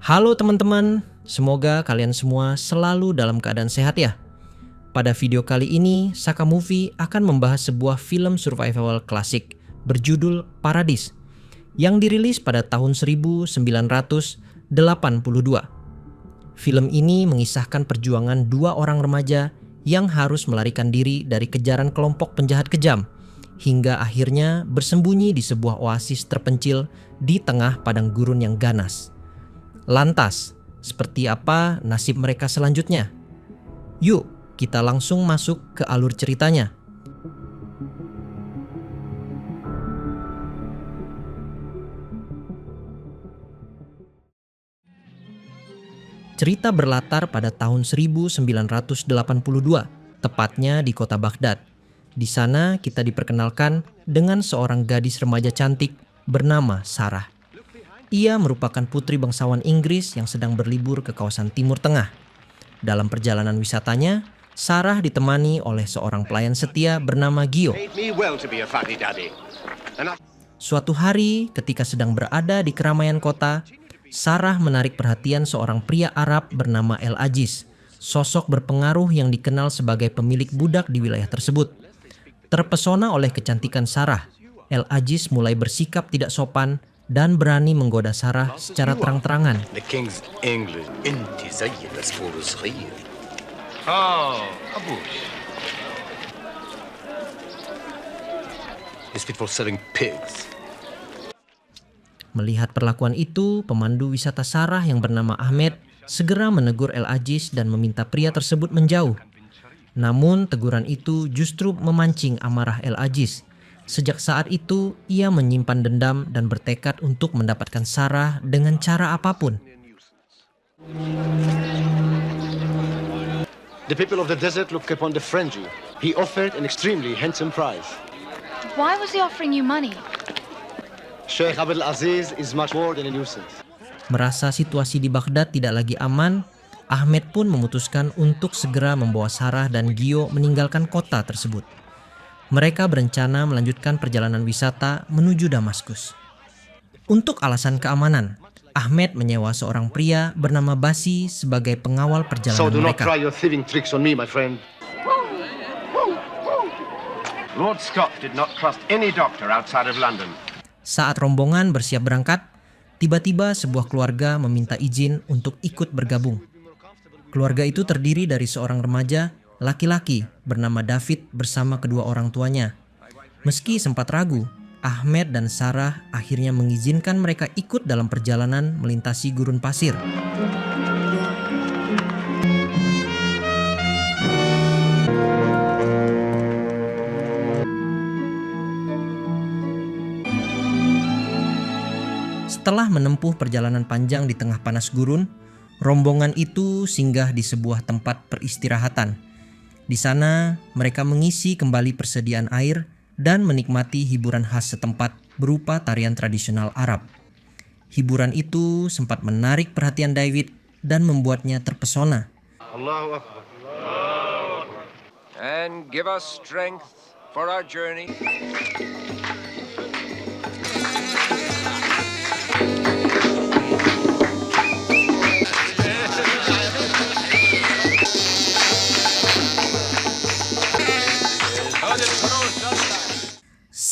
Halo teman-teman, semoga kalian semua selalu dalam keadaan sehat ya. Pada video kali ini, Saka Movie akan membahas sebuah film survival klasik berjudul Paradis yang dirilis pada tahun 1982. Film ini mengisahkan perjuangan dua orang remaja yang harus melarikan diri dari kejaran kelompok penjahat kejam hingga akhirnya bersembunyi di sebuah oasis terpencil di tengah padang gurun yang ganas. Lantas, seperti apa nasib mereka selanjutnya? Yuk, kita langsung masuk ke alur ceritanya. Cerita berlatar pada tahun 1982, tepatnya di kota Baghdad. Di sana kita diperkenalkan dengan seorang gadis remaja cantik bernama Sarah. Ia merupakan putri bangsawan Inggris yang sedang berlibur ke kawasan Timur Tengah. Dalam perjalanan wisatanya, Sarah ditemani oleh seorang pelayan setia bernama Gio. Suatu hari, ketika sedang berada di keramaian kota, Sarah menarik perhatian seorang pria Arab bernama El Aziz, sosok berpengaruh yang dikenal sebagai pemilik budak di wilayah tersebut. Terpesona oleh kecantikan Sarah, El Aziz mulai bersikap tidak sopan dan berani menggoda Sarah secara terang-terangan. Melihat perlakuan itu, pemandu wisata Sarah yang bernama Ahmed segera menegur El Aziz dan meminta pria tersebut menjauh. Namun teguran itu justru memancing amarah El Aziz. Sejak saat itu, ia menyimpan dendam dan bertekad untuk mendapatkan Sarah dengan cara apapun. The people of the desert look upon the friend you. He offered an extremely handsome prize. Why was he offering you money? Sheikh Abdul Aziz is much more than a nuisance. Merasa situasi di Baghdad tidak lagi aman, Ahmed pun memutuskan untuk segera membawa Sarah dan Gio meninggalkan kota tersebut. Mereka berencana melanjutkan perjalanan wisata menuju Damaskus. Untuk alasan keamanan, Ahmed menyewa seorang pria bernama Basi sebagai pengawal perjalanan So do not mereka. try your thieving tricks on me, my friend. Lord Scott did not trust any doctor outside of London. Saat rombongan bersiap berangkat, tiba-tiba sebuah keluarga meminta izin untuk ikut bergabung. Keluarga itu terdiri dari seorang remaja laki-laki bernama David bersama kedua orang tuanya. Meski sempat ragu, Ahmed dan Sarah akhirnya mengizinkan mereka ikut dalam perjalanan melintasi gurun pasir. Setelah menempuh perjalanan panjang di tengah panas gurun, rombongan itu singgah di sebuah tempat peristirahatan. Di sana, mereka mengisi kembali persediaan air dan menikmati hiburan khas setempat berupa tarian tradisional Arab. Hiburan itu sempat menarik perhatian David dan membuatnya terpesona. Allahu Akbar. And give us strength for our journey.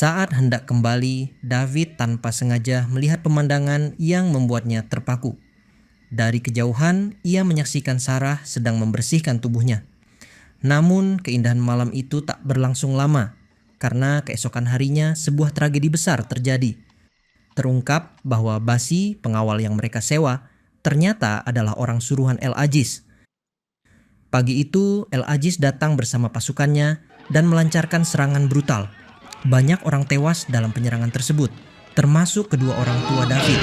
Saat hendak kembali, David tanpa sengaja melihat pemandangan yang membuatnya terpaku. Dari kejauhan, ia menyaksikan Sarah sedang membersihkan tubuhnya. Namun, keindahan malam itu tak berlangsung lama, karena keesokan harinya sebuah tragedi besar terjadi. Terungkap bahwa Basi, pengawal yang mereka sewa, ternyata adalah orang suruhan El Aziz. Pagi itu, El Aziz datang bersama pasukannya dan melancarkan serangan brutal. Banyak orang tewas dalam penyerangan tersebut, termasuk kedua orang tua David.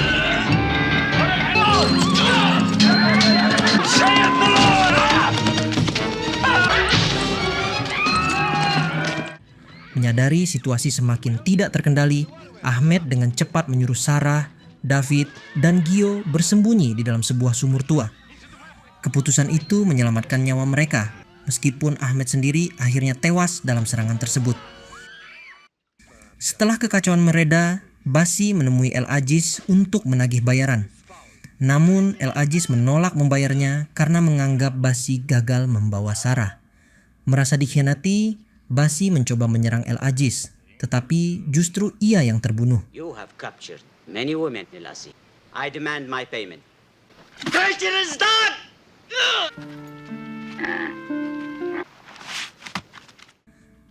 Menyadari situasi semakin tidak terkendali, Ahmed dengan cepat menyuruh Sarah, David, dan Gio bersembunyi di dalam sebuah sumur tua. Keputusan itu menyelamatkan nyawa mereka, meskipun Ahmed sendiri akhirnya tewas dalam serangan tersebut. Setelah kekacauan mereda, Basi menemui El Aziz untuk menagih bayaran. Namun El Aziz menolak membayarnya karena menganggap Basi gagal membawa Sarah. Merasa dikhianati, Basi mencoba menyerang El Aziz, tetapi justru ia yang terbunuh. You have captured many women, Elasi. I demand my payment.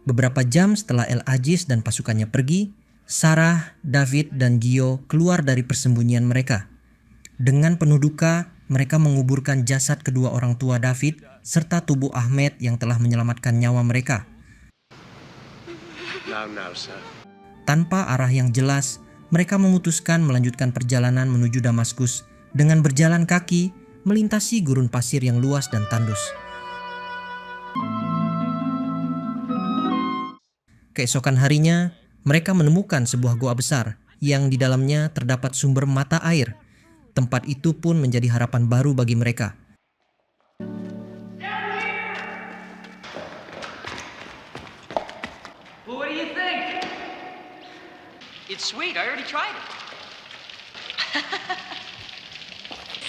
Beberapa jam setelah El Aziz dan pasukannya pergi, Sarah, David, dan Gio keluar dari persembunyian mereka. Dengan penuh duka, mereka menguburkan jasad kedua orang tua David serta tubuh Ahmed yang telah menyelamatkan nyawa mereka. Now, sir. Tanpa arah yang jelas, mereka memutuskan melanjutkan perjalanan menuju Damaskus dengan berjalan kaki melintasi gurun pasir yang luas dan tandus. Keesokan harinya, mereka menemukan sebuah goa besar yang di dalamnya terdapat sumber mata air. Tempat itu pun menjadi harapan baru bagi mereka. Well, what do you think? It's sweet. I already tried it.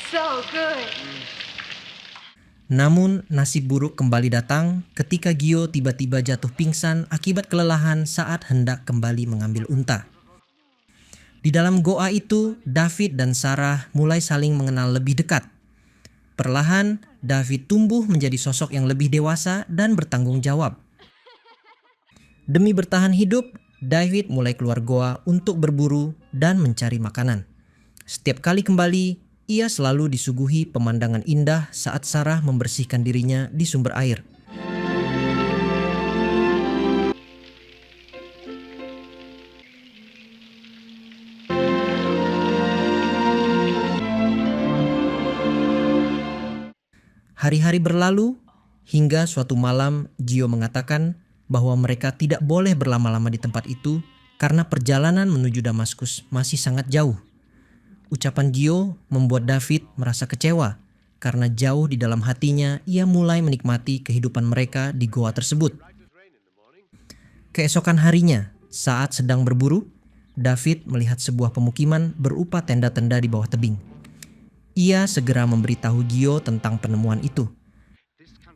So good. Namun nasib buruk kembali datang ketika Gio tiba-tiba jatuh pingsan akibat kelelahan saat hendak kembali mengambil unta. Di dalam goa itu, David dan Sarah mulai saling mengenal lebih dekat. Perlahan, David tumbuh menjadi sosok yang lebih dewasa dan bertanggung jawab. Demi bertahan hidup, David mulai keluar goa untuk berburu dan mencari makanan. Setiap kali kembali, ia selalu disuguhi pemandangan indah saat Sarah membersihkan dirinya di sumber air. Hari-hari berlalu, hingga suatu malam Gio mengatakan bahwa mereka tidak boleh berlama-lama di tempat itu karena perjalanan menuju Damaskus masih sangat jauh. Ucapan Gio membuat David merasa kecewa karena jauh di dalam hatinya ia mulai menikmati kehidupan mereka di goa tersebut. Keesokan harinya, saat sedang berburu, David melihat sebuah pemukiman berupa tenda-tenda di bawah tebing. Ia segera memberitahu Gio tentang penemuan itu.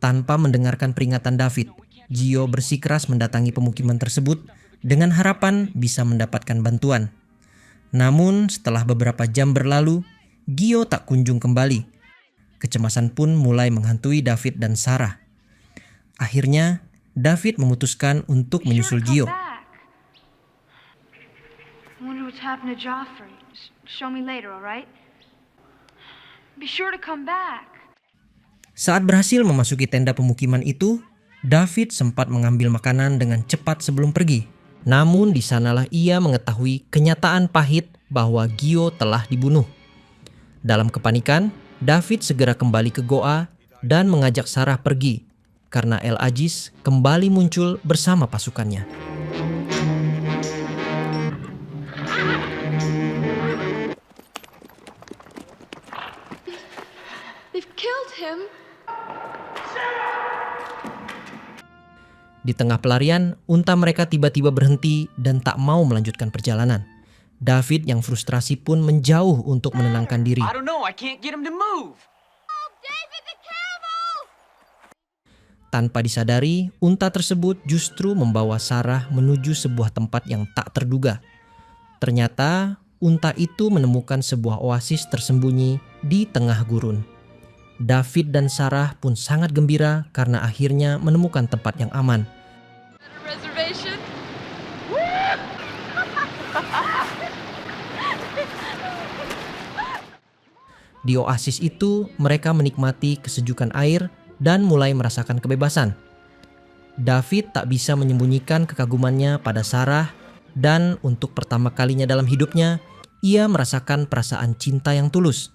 Tanpa mendengarkan peringatan David, Gio bersikeras mendatangi pemukiman tersebut dengan harapan bisa mendapatkan bantuan. Namun setelah beberapa jam berlalu, Gio tak kunjung kembali. Kecemasan pun mulai menghantui David dan Sarah. Akhirnya, David memutuskan untuk menyusul Gio. I wonder what's happened to Joffrey. Show me later, all right? Be sure to come back. Saat berhasil memasuki tenda pemukiman itu, David sempat mengambil makanan dengan cepat sebelum pergi. Namun di sanalah ia mengetahui kenyataan pahit bahwa Gio telah dibunuh. Dalam kepanikan, David segera kembali ke goa dan mengajak Sarah pergi karena El Aziz kembali muncul bersama pasukannya. They've killed him. Di tengah pelarian, unta mereka tiba-tiba berhenti dan tak mau melanjutkan perjalanan. David yang frustrasi pun menjauh untuk menenangkan diri. I don't know. I can't get him to move. Tanpa disadari, unta tersebut justru membawa Sarah menuju sebuah tempat yang tak terduga. Ternyata, unta itu menemukan sebuah oasis tersembunyi di tengah gurun. David dan Sarah pun sangat gembira karena akhirnya menemukan tempat yang aman. Reservation? Di oasis itu, mereka menikmati kesejukan air dan mulai merasakan kebebasan. David tak bisa menyembunyikan kekagumannya pada Sarah dan untuk pertama kalinya dalam hidupnya, ia merasakan perasaan cinta yang tulus.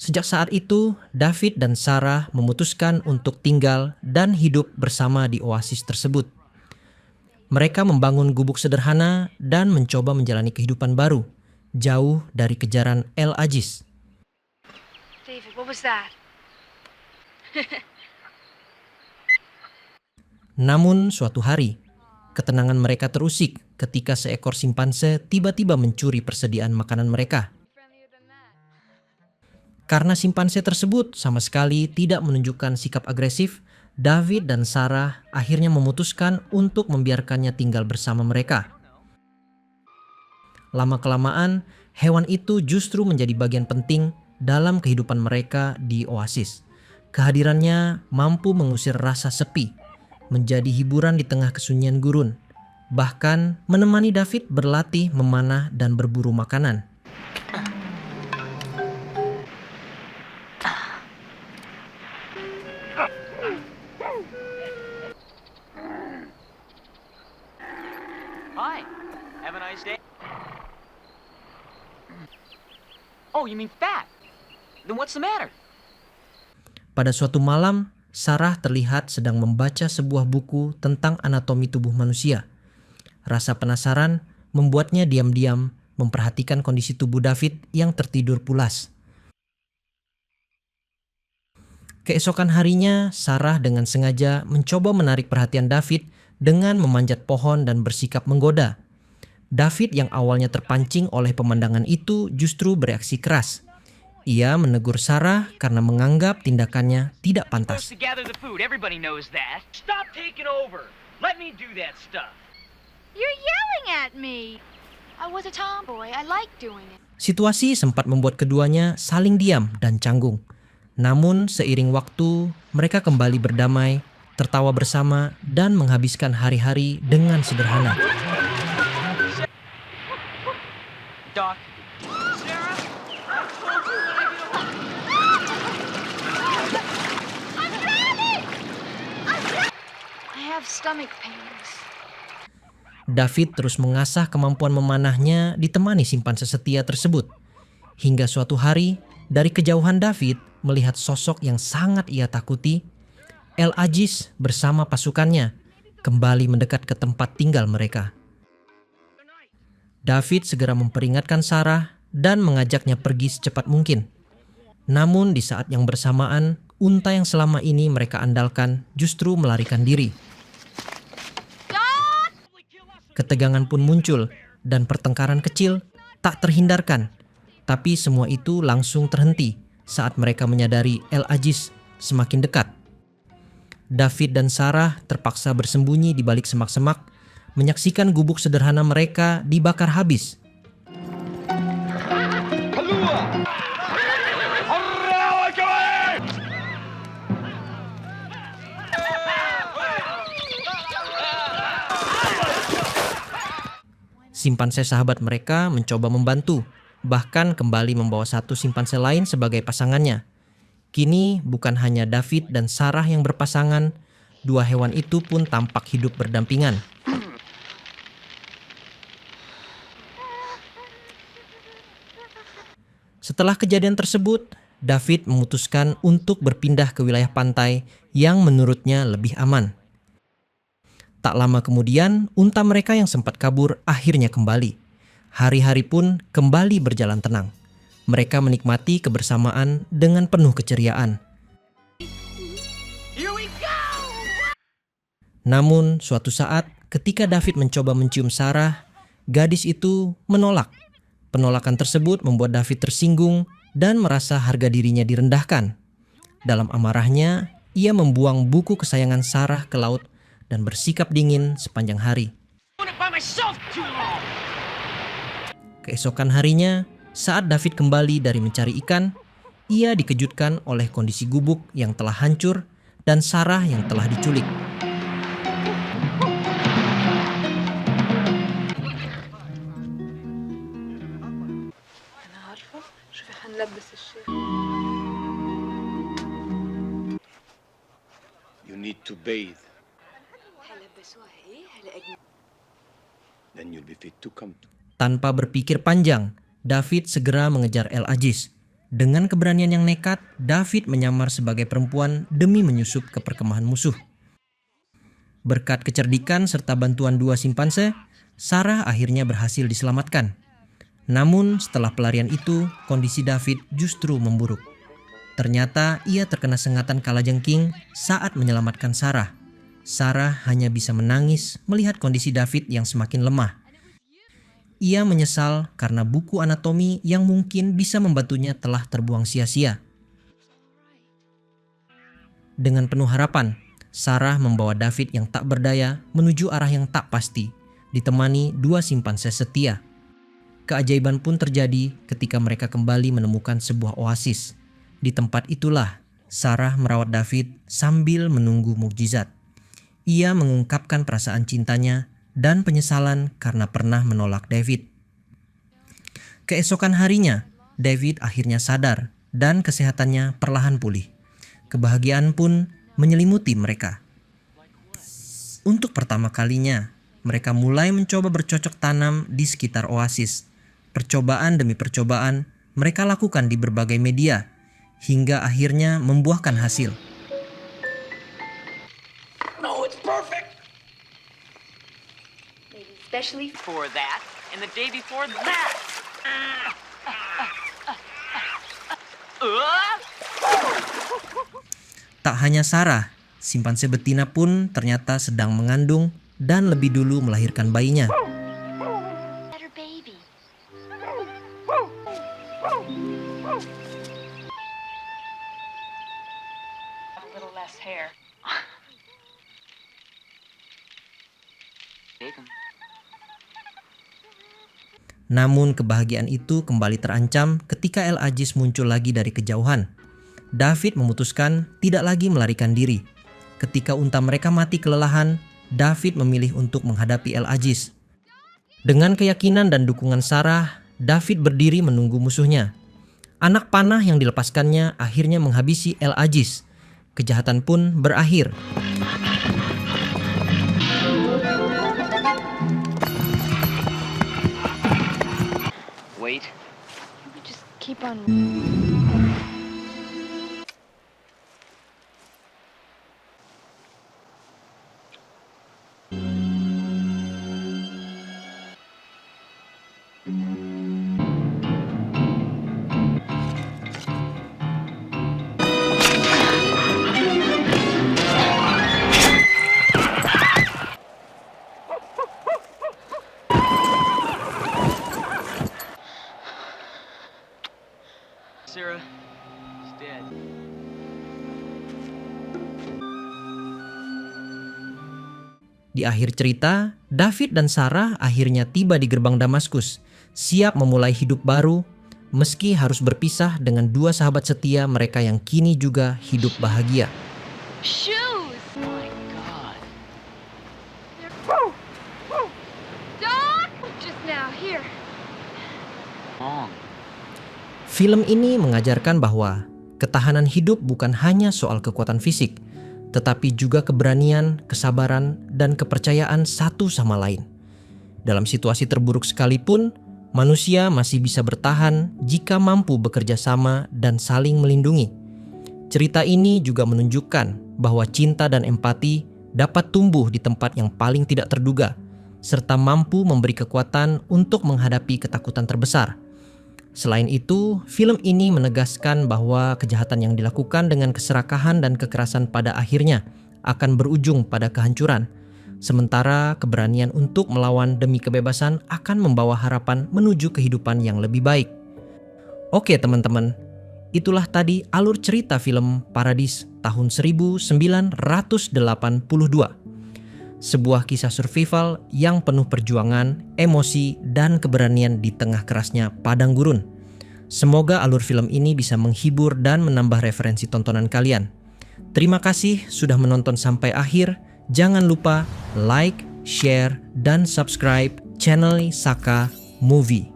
Sejak saat itu, David dan Sarah memutuskan untuk tinggal dan hidup bersama di oasis tersebut. Mereka membangun gubuk sederhana dan mencoba menjalani kehidupan baru, jauh dari kejaran El Aziz. David, what was that? Namun suatu hari, ketenangan mereka terusik ketika seekor simpanse tiba-tiba mencuri persediaan makanan mereka. Karena simpanse tersebut sama sekali tidak menunjukkan sikap agresif, David dan Sarah akhirnya memutuskan untuk membiarkannya tinggal bersama mereka. Lama-kelamaan, hewan itu justru menjadi bagian penting dalam kehidupan mereka di oasis. Kehadirannya mampu mengusir rasa sepi, menjadi hiburan di tengah kesunyian gurun, bahkan menemani David berlatih memanah dan berburu makanan. Hi. Have a nice day. Oh, you mean fat? Then what's the matter? Pada suatu malam, Sarah terlihat sedang membaca sebuah buku tentang anatomi tubuh manusia. Rasa penasaran membuatnya diam-diam memperhatikan kondisi tubuh David yang tertidur pulas. Keesokan harinya, Sarah dengan sengaja mencoba menarik perhatian David dengan memanjat pohon dan bersikap menggoda. David yang awalnya terpancing oleh pemandangan itu justru bereaksi keras. Ia menegur Sarah karena menganggap tindakannya tidak pantas. To gather the food, everybody knows that. Stop taking over. Let me do that stuff. You're yelling at me. I was a tomboy. I like doing it. Situasi sempat membuat keduanya saling diam dan canggung. Namun seiring waktu, mereka kembali berdamai, tertawa bersama, dan menghabiskan hari-hari dengan sederhana. Doc. I have stomach pains. David terus mengasah kemampuan memanahnya ditemani simpanse setia tersebut. Hingga suatu hari, dari kejauhan David melihat sosok yang sangat ia takuti. El Aziz bersama pasukannya kembali mendekat ke tempat tinggal mereka. David segera memperingatkan Sarah dan mengajaknya pergi secepat mungkin. Namun di saat yang bersamaan, unta yang selama ini mereka andalkan justru melarikan diri. Ketegangan pun muncul dan pertengkaran kecil tak terhindarkan. Tapi semua itu langsung terhenti saat mereka menyadari El Aziz semakin dekat. David dan Sarah terpaksa bersembunyi di balik semak-semak, menyaksikan gubuk sederhana mereka dibakar habis. Simpanse sahabat mereka mencoba membantu, bahkan kembali membawa satu simpanse lain sebagai pasangannya. Kini bukan hanya David dan Sarah yang berpasangan, dua hewan itu pun tampak hidup berdampingan. Setelah kejadian tersebut, David memutuskan untuk berpindah ke wilayah pantai yang menurutnya lebih aman. Tak lama kemudian, unta mereka yang sempat kabur akhirnya kembali. Hari-hari pun kembali berjalan tenang. Mereka menikmati kebersamaan dengan penuh keceriaan. Here we go! Namun, suatu saat ketika David mencoba mencium Sarah, gadis itu menolak. Penolakan tersebut membuat David tersinggung dan merasa harga dirinya direndahkan. Dalam amarahnya, ia membuang buku kesayangan Sarah ke laut dan bersikap dingin sepanjang hari. Doing it by myself too long. Keesokan harinya, saat David kembali dari mencari ikan, ia dikejutkan oleh kondisi gubuk yang telah hancur dan Sarah yang telah diculik. You need to bathe. Then you'll be fit to come to. Tanpa berpikir panjang, David segera mengejar El Aziz. Dengan keberanian yang nekat, David menyamar sebagai perempuan demi menyusup ke perkemahan musuh. Berkat kecerdikan serta bantuan dua simpanse, Sarah akhirnya berhasil diselamatkan. Namun setelah pelarian itu, kondisi David justru memburuk. Ternyata ia terkena sengatan kalajengking saat menyelamatkan Sarah. Sarah hanya bisa menangis melihat kondisi David yang semakin lemah. ia menyesal karena buku anatomi yang mungkin bisa membantunya telah terbuang sia-sia. Dengan penuh harapan, Sarah membawa David yang tak berdaya menuju arah yang tak pasti, ditemani 2 simpanse setia. Keajaiban pun terjadi ketika mereka kembali menemukan sebuah oasis. Di tempat itulah Sarah merawat David sambil menunggu mukjizat. Ia mengungkapkan perasaan cintanya dan penyesalan karena pernah menolak David. Keesokan harinya, David akhirnya sadar dan kesehatannya perlahan pulih. Kebahagiaan pun menyelimuti mereka. Untuk pertama kalinya, mereka mulai mencoba bercocok tanam di sekitar oasis. Percobaan demi percobaan mereka lakukan di berbagai media, hingga akhirnya membuahkan hasil. No, it's perfect. Maybe especially For that, and the day before that. Tak hanya Sarah, simpanse betina pun ternyata sedang mengandung dan lebih dulu melahirkan bayinya. better baby. A little less hair. Take 'em. Namun kebahagiaan itu kembali terancam ketika El Aziz muncul lagi dari kejauhan. David memutuskan tidak lagi melarikan diri. Ketika unta mereka mati kelelahan, David memilih untuk menghadapi El Aziz. Dengan keyakinan dan dukungan Sarah, David berdiri menunggu musuhnya. Anak panah yang dilepaskannya akhirnya menghabisi El Aziz. Kejahatan pun berakhir. Wait. We just keep on. Sarah is dead. Di akhir cerita, David dan Sarah akhirnya tiba di gerbang Damaskus, siap memulai hidup baru, meski harus berpisah dengan 2 sahabat setia mereka yang kini juga hidup bahagia. Shoes! My God. Doc! Just now, here. Long. Film ini mengajarkan bahwa ketahanan hidup bukan hanya soal kekuatan fisik, tetapi juga keberanian, kesabaran, dan kepercayaan satu sama lain. Dalam situasi terburuk sekalipun, manusia masih bisa bertahan jika mampu bekerja sama dan saling melindungi. Cerita ini juga menunjukkan bahwa cinta dan empati dapat tumbuh di tempat yang paling tidak terduga, serta mampu memberi kekuatan untuk menghadapi ketakutan terbesar. Selain itu, film ini menegaskan bahwa kejahatan yang dilakukan dengan keserakahan dan kekerasan pada akhirnya akan berujung pada kehancuran, sementara keberanian untuk melawan demi kebebasan akan membawa harapan menuju kehidupan yang lebih baik. Oke teman-teman, itulah tadi alur cerita film Paradis tahun 1982. Sebuah kisah survival yang penuh perjuangan, emosi, dan keberanian di tengah kerasnya padang gurun. Semoga alur film ini bisa menghibur dan menambah referensi tontonan kalian. Terima kasih sudah menonton sampai akhir. Jangan lupa like, share, dan subscribe channel Saka Movie.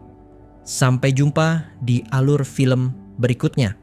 Sampai jumpa di alur film berikutnya.